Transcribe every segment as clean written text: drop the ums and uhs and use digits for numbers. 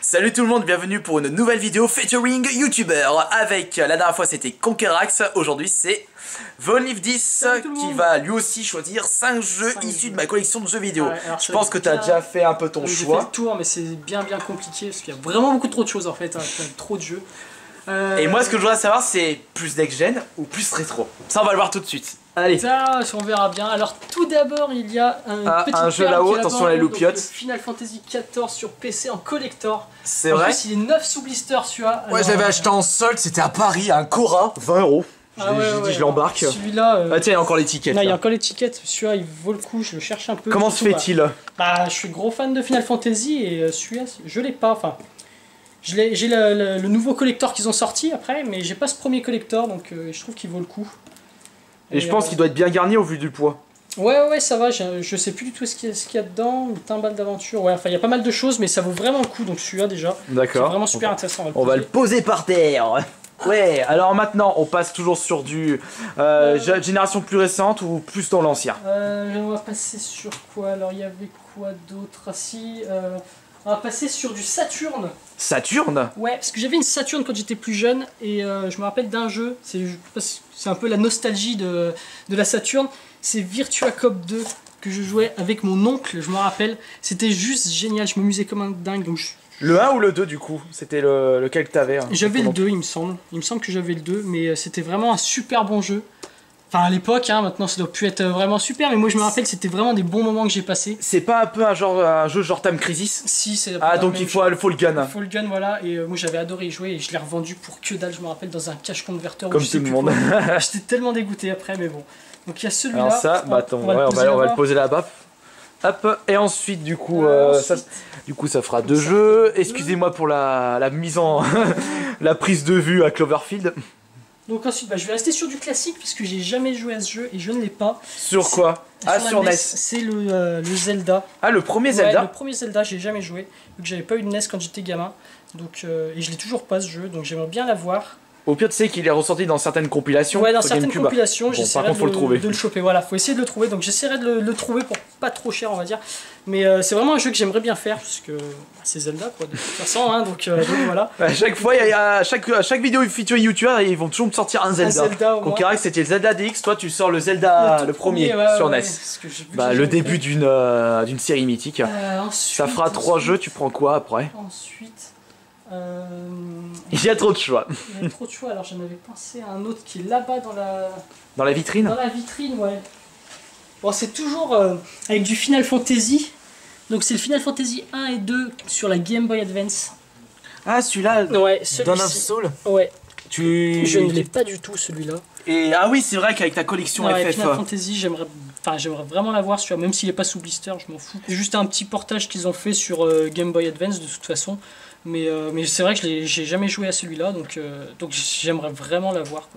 Salut tout le monde, bienvenue pour une nouvelle vidéo featuring YouTuber. Avec, la dernière fois c'était Conquerax, aujourd'hui c'est Vonlive10 qui va lui aussi choisir 5 jeux issus de ma collection de jeux vidéo. Ouais, je pense que tu as déjà fait un peu ton choix. J'ai fait le tour mais c'est bien compliqué parce qu'il y a vraiment beaucoup trop de choses en fait, hein, trop de jeux. Et moi ce que je voudrais savoir c'est plus next-gen ou plus rétro. Ça on va le voir tout de suite. Allez. Ça, on verra bien. Alors tout d'abord, il y a un jeu là-haut, attention à la loupiote. Final Fantasy XIV sur PC en collector. C'est vrai. En plus, il est 9 sous blister, celui-là. Ouais, j'avais acheté en solde, c'était à Paris, un Cora, 20 €. J'ai dit je l'embarque. Celui-là. Ah tiens, il y a encore l'étiquette. Non, il y a encore l'étiquette. Celui-là, il vaut le coup. Je le cherche un peu. Comment se fait-il? Bah, je suis gros fan de Final Fantasy et celui-là, je l'ai pas. Enfin, j'ai le nouveau collector qu'ils ont sorti après, mais j'ai pas ce premier collector, donc je trouve qu'il vaut le coup. Et je pense qu'il doit être bien garni au vu du poids. Ouais, ça va, je sais plus du tout ce qu'il y a dedans, une timbale d'aventure, ouais, enfin il y a pas mal de choses, mais ça vaut vraiment le coup, donc celui-là déjà, c'est vraiment super intéressant. On va le poser par terre. Ouais, alors maintenant on passe toujours sur du génération plus récente ou plus dans l'ancien. On va passer sur quoi? Alors il y avait quoi d'autre? Ah si, on va passer sur du Saturn. Saturn? Ouais, parce que j'avais une Saturn quand j'étais plus jeune et je me rappelle d'un jeu, c'est un peu la nostalgie de la Saturn, c'est Virtua Cop 2 que je jouais avec mon oncle, je me rappelle, c'était juste génial, je m'amusais comme un dingue. Donc Le 1 ou le 2 du coup? C'était lequel que t'avais? Hein, j'avais le 2 il me semble que j'avais le 2, mais c'était vraiment un super bon jeu. Enfin à l'époque, hein, maintenant ça doit plus être vraiment super, mais moi je me rappelle c'était vraiment des bons moments que j'ai passés. C'est pas un peu un jeu genre Time Crisis? Si, c'est donc il faut le gun. Il faut le gun, voilà, et moi j'avais adoré y jouer et je l'ai revendu pour que dalle, je me rappelle, dans un cache converteur. Comme tout le monde. J'étais tellement dégoûté après, mais bon. Donc il y a celui-là. Alors ça, bah attends, on va le poser là-bas. Hop, et ensuite du coup, ça fera 2 jeux. Excusez-moi pour la mise en la prise de vue à Cloverfield. Donc ensuite, je vais rester sur du classique puisque j'ai jamais joué à ce jeu et je ne l'ai pas. Sur quoi? Ah, sur NES. C'est le Zelda. Ah, le premier Zelda? Ouais, le premier Zelda, j'ai jamais joué, vu que j'avais pas eu de NES quand j'étais gamin. Donc, et je l'ai toujours pas ce jeu, donc j'aimerais bien l'avoir. Au pire, tu sais qu'il est ressorti dans certaines compilations. Ouais, dans certaines compilations, j'essaierai de le choper. Voilà, faut essayer de le trouver. Donc j'essaierai de le trouver pour pas trop cher, on va dire. Mais c'est vraiment un jeu que j'aimerais bien faire, parce que c'est Zelda, quoi, de toute façon. Hein, donc voilà. À chaque fois, à chaque vidéo featuring YouTuber, ils vont toujours me sortir un Zelda. Conquerax, c'était le Zelda DX. Toi, tu sors le Zelda, le premier sur NES. Le début d'une série mythique. Ça fera 3 jeux. Tu prends quoi après? Ensuite. Il y a trop de choix. Il y a trop de choix, alors j'en avais pensé à un autre qui est là-bas dans la... Dans la vitrine? Dans la vitrine, ouais. Bon, c'est toujours avec du Final Fantasy. Donc c'est le Final Fantasy 1 et 2 sur la Game Boy Advance. Ah, celui-là, ouais, Dawn of Soul? Ouais. Je ne l'ai pas du tout, celui-là. Et ah oui, c'est vrai qu'avec ta collection FF... Final Fantasy, j'aimerais vraiment l'avoir, celui-là, même s'il n'est pas sous blister, je m'en fous. C'est juste un petit portage qu'ils ont fait sur Game Boy Advance, de toute façon. Mais c'est vrai que j'ai jamais joué à celui-là, donc j'aimerais vraiment l'avoir.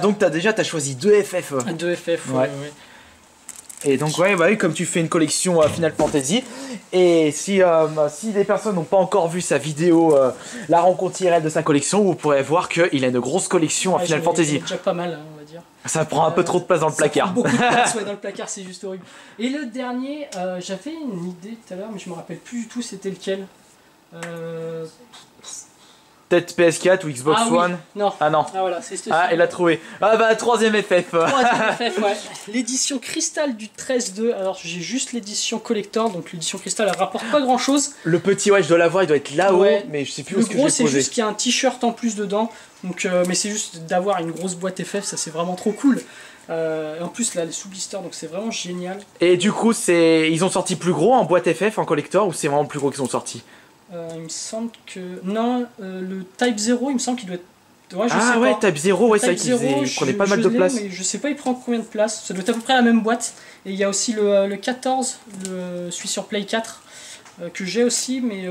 Donc t'as choisi 2 FF. 2 FF, ouais. Et donc ouais, comme tu fais une collection Final Fantasy, et si les personnes n'ont pas encore vu sa vidéo, la rencontre IRL de sa collection, vous pourrez voir qu'il a une grosse collection à Final Fantasy. Déjà pas mal, hein, on va dire. Ça prend un peu trop de place dans le placard. Ça prend beaucoup de place dans le placard, c'est juste horrible. Et le dernier, j'avais une idée tout à l'heure, mais je me rappelle plus du tout c'était lequel. Peut-être PS4 ou Xbox One? Non. Ah non. Ah voilà, c'est il a trouvé. Ah bah, 3ème FF. 3ème FF, ouais. L'édition Crystal du 13-2. Alors j'ai juste l'édition collector, donc l'édition Crystal elle rapporte pas grand chose. Le petit, ouais, je dois l'avoir, il doit être là-haut, mais je sais plus où est-ce que je l'ai posé. Le gros, c'est juste qu'il y a un t-shirt en plus dedans. Donc, mais c'est juste d'avoir une grosse boîte FF, ça c'est vraiment trop cool. En plus là, les sous-blister, donc c'est vraiment génial. Et du coup, ils ont sorti plus gros en boîte FF, en collector, ou c'est vraiment plus gros qu'ils ont sorti? Il me semble que... Non, le Type 0, il me semble qu'il doit être... Ouais, je sais ouais, pas. Type 0, ouais, c'est vrai qu'il prenait pas mal de place. Mais je sais pas, il prend combien de place. Ça doit être à peu près la même boîte. Et il y a aussi le 14, celui sur Play 4, que j'ai aussi, mais...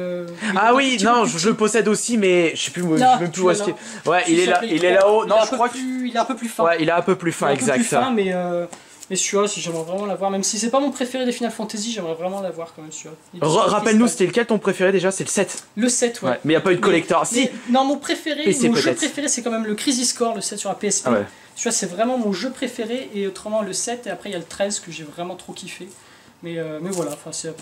oui, non, je le possède aussi, mais je sais plus où est-ce qu'il est. Ouais, il est là-haut. Non, je crois qu'il est un peu plus fin. Ouais, il est un peu plus fin, exact. Mais celui-là, j'aimerais vraiment l'avoir, même si c'est pas mon préféré des Final Fantasy, j'aimerais vraiment l'avoir quand même celui-là. Rappelle-nous, c'était lequel ton préféré déjà? C'est le 7? Le 7, ouais. Mais il n'y a pas eu de collector. Non, mon jeu préféré, c'est quand même le Crisis Core, le 7 sur la PSP. Celui-là, c'est vraiment mon jeu préféré, et autrement le 7, et après il y a le 13 que j'ai vraiment trop kiffé. Mais voilà, enfin c'est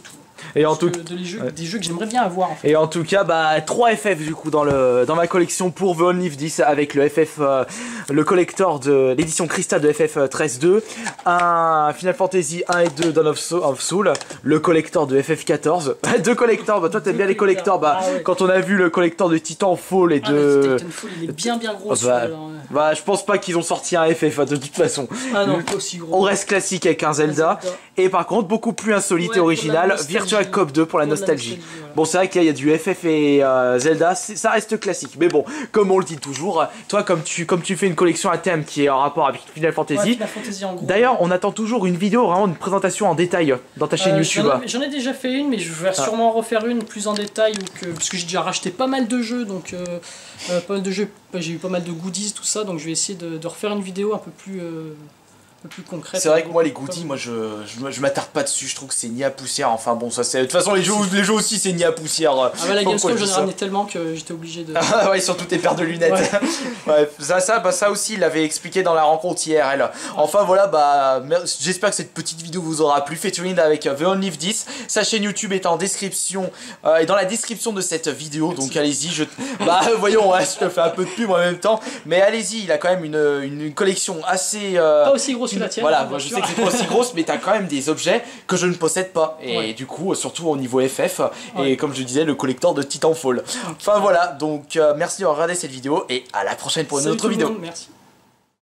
tout. Et en tout des jeux que j'aimerais bien avoir. En fait. Et en tout cas, bah 3 FF du coup dans ma collection pour The Only 10 avec le FF, le collector de l'édition Crystal de FF 13-2, un Final Fantasy 1 et 2 Dawn of Soul, le collector de FF 14, 2 collectors. Bah toi t'aimes bien les collectors. Bah quand on a vu le collector de Titanfall et de Titanfall, il est bien gros. Bah je pense pas qu'ils ont sorti un FF de toute façon. Ah non, pas aussi gros. On reste classique avec un Zelda. Et par contre beaucoup plus insolite et original, Virtua Cop 2 pour la nostalgie. Voilà. Bon c'est vrai qu'il y a du FF et Zelda, ça reste classique. Mais bon, comme on le dit toujours, toi comme tu fais une collection à thème qui est en rapport avec Final Fantasy, d'ailleurs on attend toujours une vidéo, vraiment une présentation en détail dans ta chaîne YouTube. J'en ai déjà fait une, mais je vais sûrement en refaire une plus en détail, parce que j'ai déjà racheté pas mal de jeux, donc pas mal de jeux, j'ai eu pas mal de goodies, tout ça, donc je vais essayer de refaire une vidéo un peu plus concrète. C'est vrai que moi les goodies, moi je m'attarde pas dessus, je trouve que c'est ni à poussière, enfin bon ça c'est... De toute façon les jeux aussi c'est ni à poussière. Ah bah la Gamescom j'en ai ramené tellement que j'étais obligé de... Ah ouais, surtout tes paires de lunettes. Ouais. Ouais, ça aussi il l'avait expliqué dans la rencontre hier. Enfin voilà, bah j'espère que cette petite vidéo vous aura plu, featuring avec The Only 10. Sa chaîne YouTube est en description, et dans la description de cette vidéo, donc allez-y, bah voyons, ouais, je te fais un peu de pub en même temps, mais allez-y, il a quand même une collection assez... Pas aussi grosse. Voilà, moi je sais que c'est pas aussi grosse, mais t'as quand même des objets que je ne possède pas. Et du coup, surtout au niveau FF, et comme je disais, le collector de Titanfall. Enfin voilà, donc merci d'avoir regardé cette vidéo et à la prochaine pour une autre vidéo. Merci.